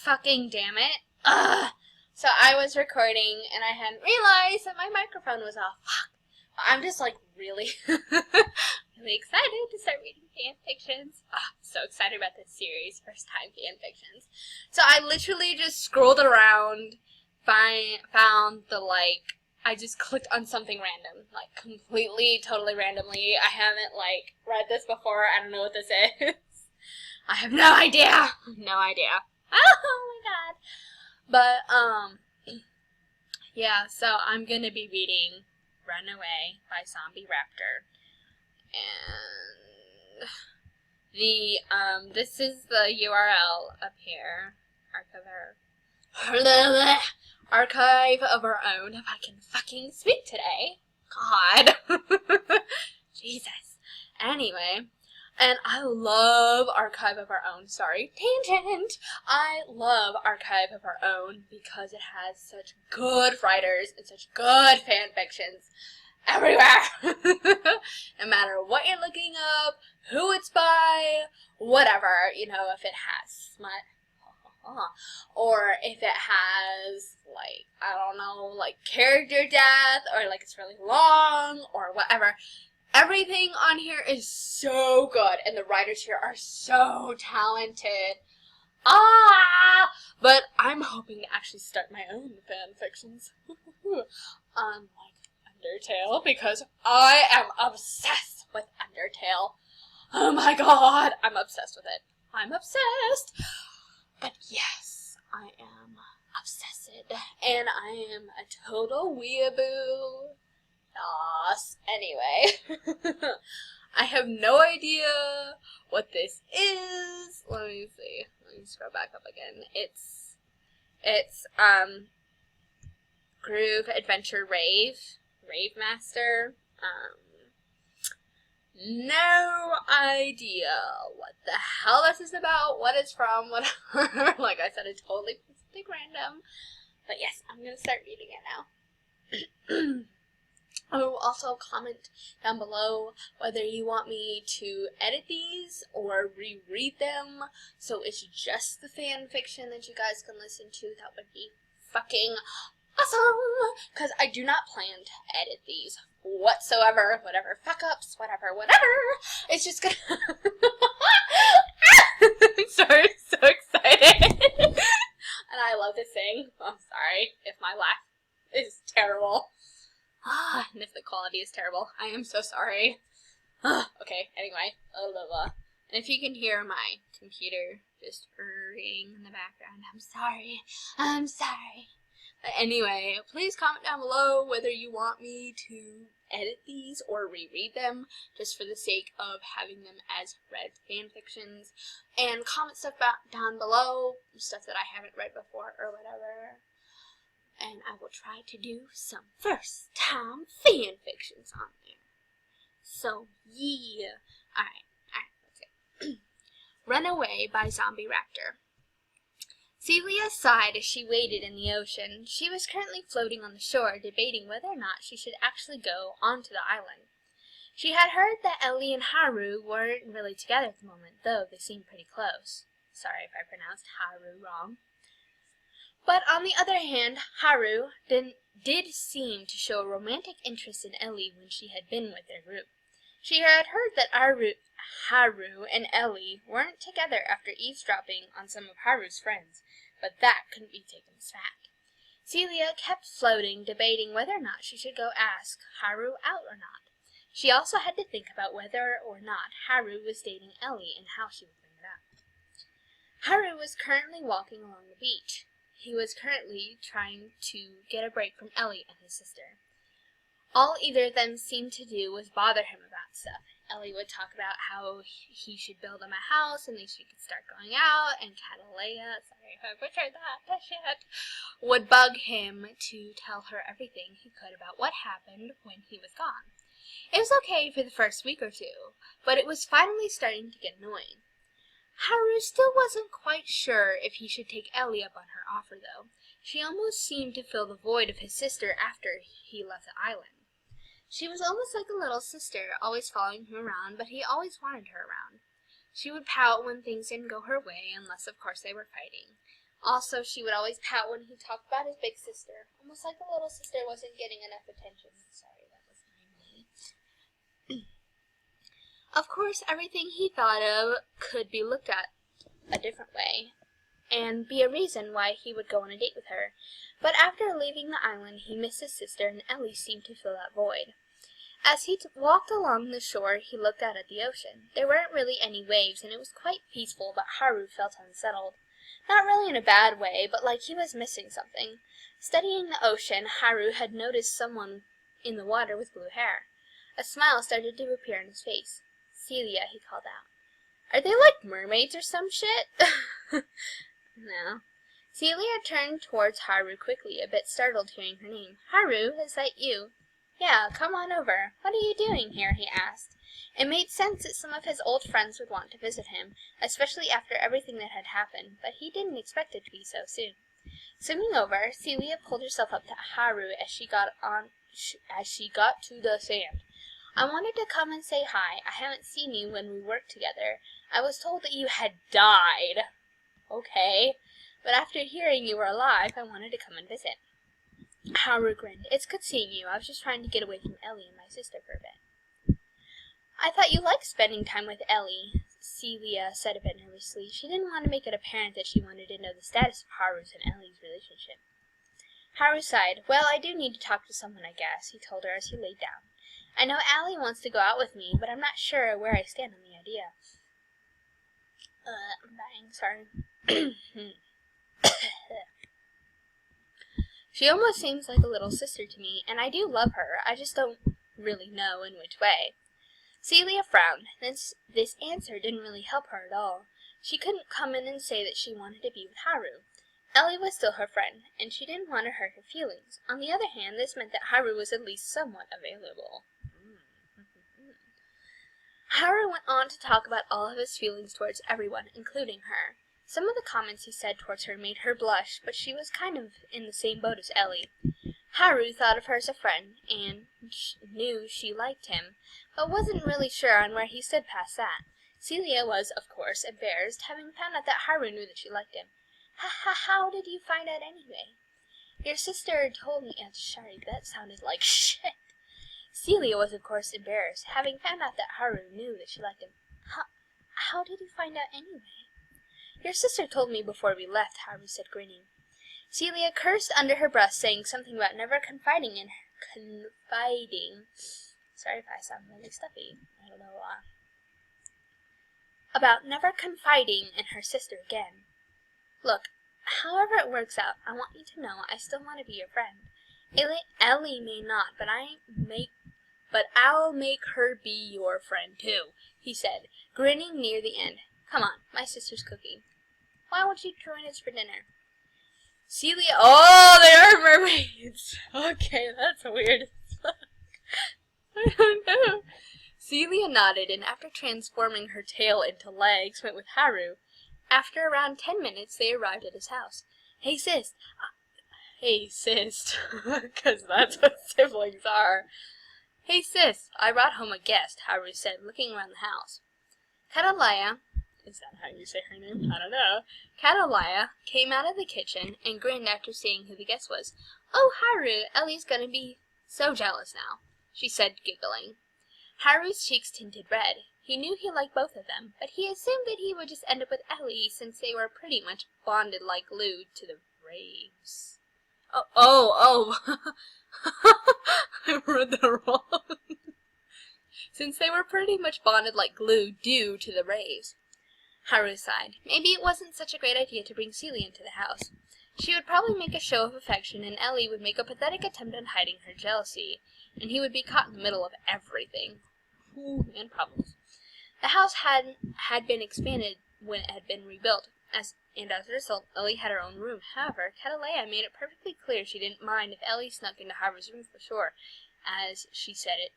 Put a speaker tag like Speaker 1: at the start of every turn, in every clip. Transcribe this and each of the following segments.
Speaker 1: fucking damn it. Ugh. So I was recording and I hadn't realized that my microphone was off. Fuck. I'm just like really, really excited to start reading fan fictions. Oh, so excited about this series, first time fan fictions. So I literally just scrolled around, found the I just clicked on something random, like completely, totally randomly. I haven't read this before. I don't know what this is. I have no idea. No idea. Oh my god. But yeah. So I'm gonna be reading Runaway by Zombie Raptor, and this is the URL up here. Archive of our own. If I can fucking speak today. God. Jesus. Anyway. And I love Archive of Our Own. Sorry, tangent. I love Archive of Our Own because it has such good writers and such good fan fictions everywhere. No matter what you're looking up, who it's by, whatever, you know, if it has smut, or if it has, I don't know, character death, or it's really long, or whatever. Everything on here is so good, and the writers here are so talented. But I'm hoping to actually start my own fan fictions on, Undertale, because I am obsessed with Undertale. Oh my god, I'm obsessed with it. I'm obsessed. But yes, I am obsessed, and I am a total weeaboo. Anyway, I have no idea what this is. Let me see. Let me scroll back up again. It's Groove Adventure Rave Master. No idea what the hell this is about, what it's from, whatever. Like I said, it's totally something random. But yes, I'm gonna start reading it now. Oh, also comment down below whether you want me to edit these or reread them, so it's just the fan fiction that you guys can listen to. That would be fucking awesome, because I do not plan to edit these whatsoever. Whatever fuck-ups, whatever. It's just gonna... I'm sorry, so excited. And I love to sing. I'm sorry if my laugh is terrible. And if the quality is terrible, I am so sorry. Okay, anyway. And if you can hear my computer just purring in the background, I'm sorry. But anyway, please comment down below whether you want me to edit these or reread them, just for the sake of having them as read fan fictions. And comment stuff down below, stuff that I haven't read before or whatever. And I will try to do some first-time fan fictions on there. So, yeah. Alright, let's see. Runaway by Zombie Raptor. Celia sighed as she waded in the ocean. She was currently floating on the shore, debating whether or not she should actually go onto the island. She had heard that Ellie and Haru weren't really together at the moment, though they seemed pretty close. Sorry if I pronounced Haru wrong. But on the other hand, Haru did seem to show a romantic interest in Ellie when she had been with their group. She had heard that Haru and Ellie weren't together after eavesdropping on some of Haru's friends, but that couldn't be taken as fact. Celia kept floating, debating whether or not she should go ask Haru out or not. She also had to think about whether or not Haru was dating Ellie and how she would bring it up. Haru was currently walking along the beach. He was currently trying to get a break from Ellie and his sister. All either of them seemed to do was bother him about stuff. Ellie would talk about how he should build him a house and they should start going out, and Catalea, sorry if I butchered that shit, would bug him to tell her everything he could about what happened when he was gone. It was okay for the first week or two, but it was finally starting to get annoying. Haru still wasn't quite sure if he should take Ellie up on her offer, though. She almost seemed to fill the void of his sister after he left the island. She was almost like a little sister, always following him around, but he always wanted her around. She would pout when things didn't go her way, unless of course they were fighting. Also, she would always pout when he talked about his big sister, almost like the little sister wasn't getting enough attention. Sorry, that was my knee. Of course, everything he thought of could be looked at a different way, and be a reason why he would go on a date with her. But after leaving the island, he missed his sister, and Ellie seemed to fill that void. As he walked along the shore, he looked out at the ocean. There weren't really any waves, and it was quite peaceful, but Haru felt unsettled. Not really in a bad way, but like he was missing something. Studying the ocean, Haru had noticed someone in the water with blue hair. A smile started to appear on his face. "Celia," he called out. "Are they like mermaids or some shit?" No. Celia turned towards Haru quickly, a bit startled hearing her name. "Haru, is that you?" "Yeah, come on over. What are you doing here?" he asked. It made sense that some of his old friends would want to visit him, especially after everything that had happened, but he didn't expect it to be so soon. Swimming over, Celia pulled herself up to Haru as she got to the sand. "I wanted to come and say hi. I haven't seen you when we worked together. I was told that you had died." "Okay. But after hearing you were alive, I wanted to come and visit." Haru grinned. "It's good seeing you. I was just trying to get away from Ellie and my sister for a bit." "I thought you liked spending time with Ellie," Celia said a bit nervously. She didn't want to make it apparent that she wanted to know the status of Haru's and Ellie's relationship. Haru sighed. "Well, I do need to talk to someone, I guess," he told her as he laid down. "I know Allie wants to go out with me, but I'm not sure where I stand on the idea." I'm dying, sorry. "She almost seems like a little sister to me, and I do love her. I just don't really know in which way." Celia frowned. This answer didn't really help her at all. She couldn't come in and say that she wanted to be with Haru. Ellie was still her friend, and she didn't want to hurt her feelings. On the other hand, this meant that Haru was at least somewhat available. Haru went on to talk about all of his feelings towards everyone, including her. Some of the comments he said towards her made her blush, but she was kind of in the same boat as Ellie. Haru thought of her as a friend, and knew she liked him, but wasn't really sure on where he stood past that. Celia was, of course, embarrassed, having found out that Haru knew that she liked him. How did you find out anyway?" "Your sister told me." Sorry, that sounded like shit. Celia was, of course, embarrassed, having found out that Haru knew that she liked him. How did you find out anyway?" "Your sister told me before we left," Haru said, grinning. Celia cursed under her breath, saying something about never confiding in her. Sorry if I sound really stuffy. I don't know why. About never confiding in her sister again. "Look, however it works out, I want you to know I still want to be your friend. Ellie may not, but I'll make her be your friend too," he said, grinning near the end. "Come on, my sister's cooking. Why won't you join us for dinner?" Celia, oh, they are mermaids. Okay, that's weird as fuck. I don't know. Celia nodded, and after transforming her tail into legs, went with Haru. After around 10 minutes, they arrived at his house. Hey sis, because that's what siblings are. "Hey sis, I brought home a guest," Haru said, looking around the house. Catalaya, is that how you say her name? I don't know. Catalaya came out of the kitchen and grinned after seeing who the guest was. "Oh, Haru, Ellie's gonna be so jealous now," she said, giggling. Haru's cheeks tinted red. He knew he liked both of them, but he assumed that he would just end up with Ellie since they were pretty much bonded like glue to the raves. Oh. I read that wrong. Since they were pretty much bonded like glue due to the raves. Haru sighed. Maybe it wasn't such a great idea to bring Celia into the house. She would probably make a show of affection, and Ellie would make a pathetic attempt at hiding her jealousy, and he would be caught in the middle of everything. And problems. The house had been expanded when it had been rebuilt, and as a result, Ellie had her own room. However, Catalea made it perfectly clear she didn't mind if Ellie snuck into Haru's room for sure, as she said it.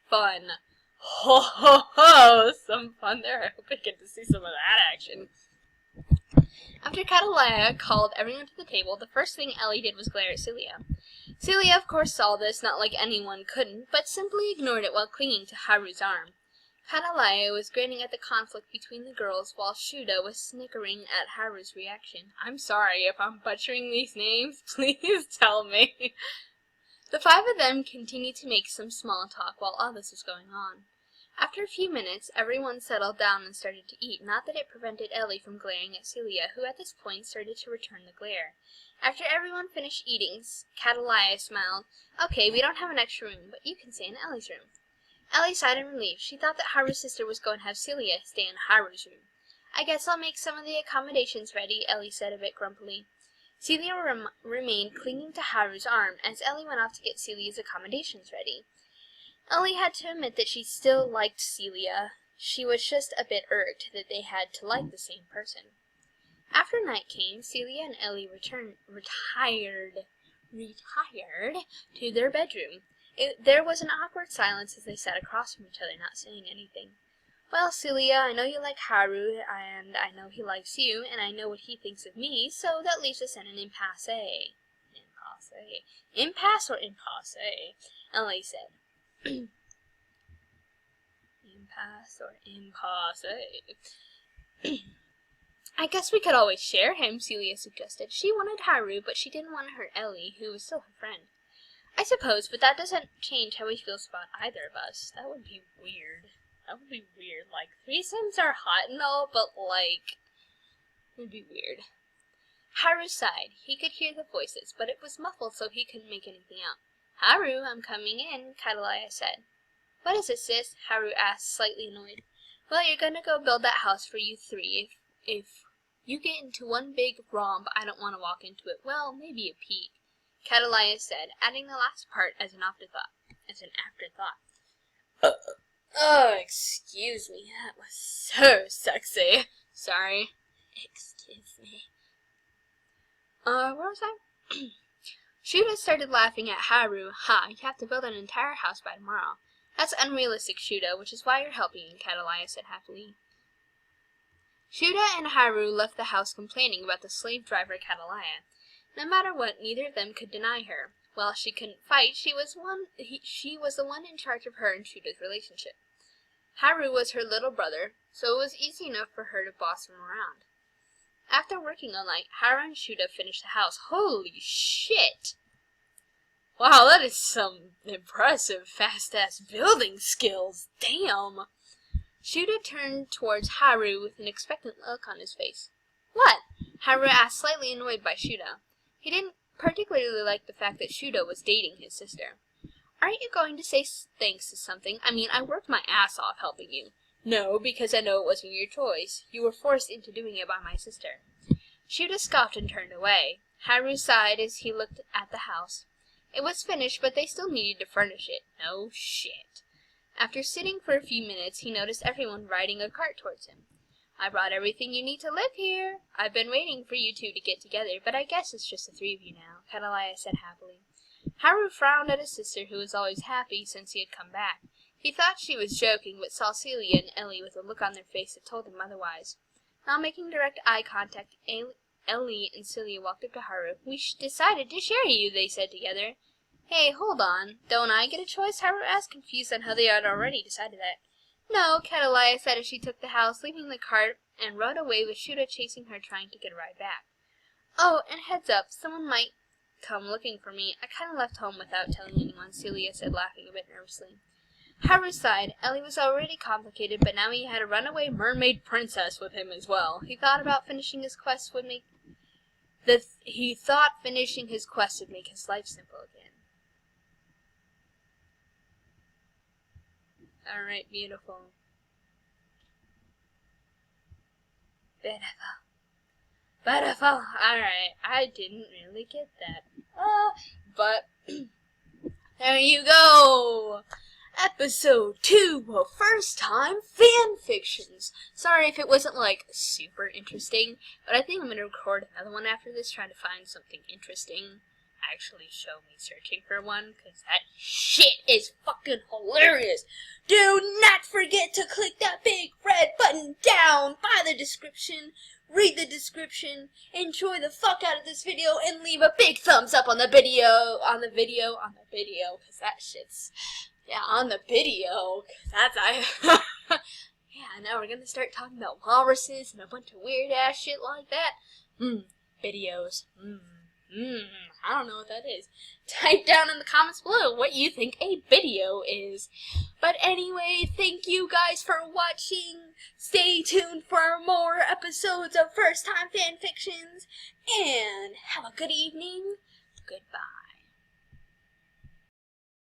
Speaker 1: Fun. Ho ho ho! Some fun there. I hope I get to see some of that action. After Catalea called everyone to the table, the first thing Ellie did was glare at Celia. Celia, of course, saw this, not like anyone couldn't, but simply ignored it while clinging to Haru's arm. Katalaya was grinning at the conflict between the girls, while Shuda was snickering at Haru's reaction. I'm sorry if I'm butchering these names. Please tell me. The five of them continued to make some small talk while all this was going on. After a few minutes, everyone settled down and started to eat, not that it prevented Ellie from glaring at Celia, who at this point started to return the glare. After everyone finished eating, Katalaya smiled. Okay, we don't have an extra room, but you can stay in Ellie's room. Ellie sighed in relief. She thought that Haru's sister was going to have Celia stay in Haru's room. I guess I'll make some of the accommodations ready, Ellie said a bit grumpily. Celia remained clinging to Haru's arm as Ellie went off to get Celia's accommodations ready. Ellie had to admit that she still liked Celia. She was just a bit irked that they had to like the same person. After night came, Celia and Ellie retired to their bedroom. There was an awkward silence as they sat across from each other, not saying anything. Well, Celia, I know you like Haru, and I know he likes you, and I know what he thinks of me, so that leaves us in an impasse. Impasse or impasse? Ellie said. Impasse or impasse? I guess we could always share him, Celia suggested. She wanted Haru, but she didn't want to hurt Ellie, who was still her friend. I suppose, but that doesn't change how he feels about either of us. That would be weird. Like, threesomes are hot and all, but, like, it would be weird. Haru sighed. He could hear the voices, but it was muffled so he couldn't make anything out. Haru, I'm coming in, Katalaya said. What is it, sis? Haru asked, slightly annoyed. Well, you're gonna go build that house for you three. If you get into one big romp, I don't want to walk into it. Well, maybe a peek. Katalaya said, adding the last part as an afterthought. Excuse me, that was so sexy. Sorry. Excuse me. Where was I? Shuda started laughing at Haru. You have to build an entire house by tomorrow. That's unrealistic, Shuda, which is why you're helping, Katalaya said happily. Shuda and Haru left the house complaining about the slave driver Katalaya. No matter what, neither of them could deny her. While she couldn't fight, she was the one in charge of her and Shuda's relationship. Haru was her little brother, so it was easy enough for her to boss him around. After working all night, Haru and Shuda finished the house. Holy shit! Wow, that is some impressive fast-ass building skills. Damn! Shuda turned towards Haru with an expectant look on his face. What? Haru asked, slightly annoyed by Shuda. He didn't particularly like the fact that Shuda was dating his sister. Aren't you going to say thanks to something? I mean, I worked my ass off helping you. No, because I know it wasn't your choice. You were forced into doing it by my sister. Shuda scoffed and turned away. Haru sighed as he looked at the house. It was finished, but they still needed to furnish it. No shit. After sitting for a few minutes, he noticed everyone riding a cart towards him. I brought everything you need to live here. I've been waiting for you two to get together, but I guess it's just the three of you now, Katalaya said happily. Haru frowned at his sister, who was always happy since he had come back. He thought she was joking, but saw Celia and Ellie with a look on their face that told him otherwise. Not making direct eye contact, Ellie and Celia walked up to Haru. We decided to share you, they said together. Hey, hold on. Don't I get a choice? Haru asked, confused on how they had already decided that. No, Katalaya said as she took the house, leaving the cart, and rode away with Shuda chasing her, trying to get a ride back. Oh, and heads up, someone might come looking for me. I kind of left home without telling anyone, Celia said, laughing a bit nervously. Haru sighed. Ellie was already complicated, but now he had a runaway mermaid princess with him as well. He thought finishing his quest would make his life simple again. Alright, beautiful. Beautiful. Alright, I didn't really get that. But there you go. Episode 2 of First Time Fanfictions. Sorry if it wasn't, like, super interesting, but I think I'm going to record another one after this, trying to find something interesting. Actually show me searching for one, because that shit is fucking hilarious. Do not forget to click that big red button down by the description. Read the description, enjoy the fuck out of this video, and leave a big thumbs up on the video, because that shit's Yeah, on the video. That's Yeah, now we're gonna start talking about walruses and a bunch of weird ass shit like that. Videos. I don't know what that is. Type down in the comments below what you think a video is. But anyway, thank you guys for watching. Stay tuned for more episodes of First Time Fanfictions. And have a good evening. Goodbye.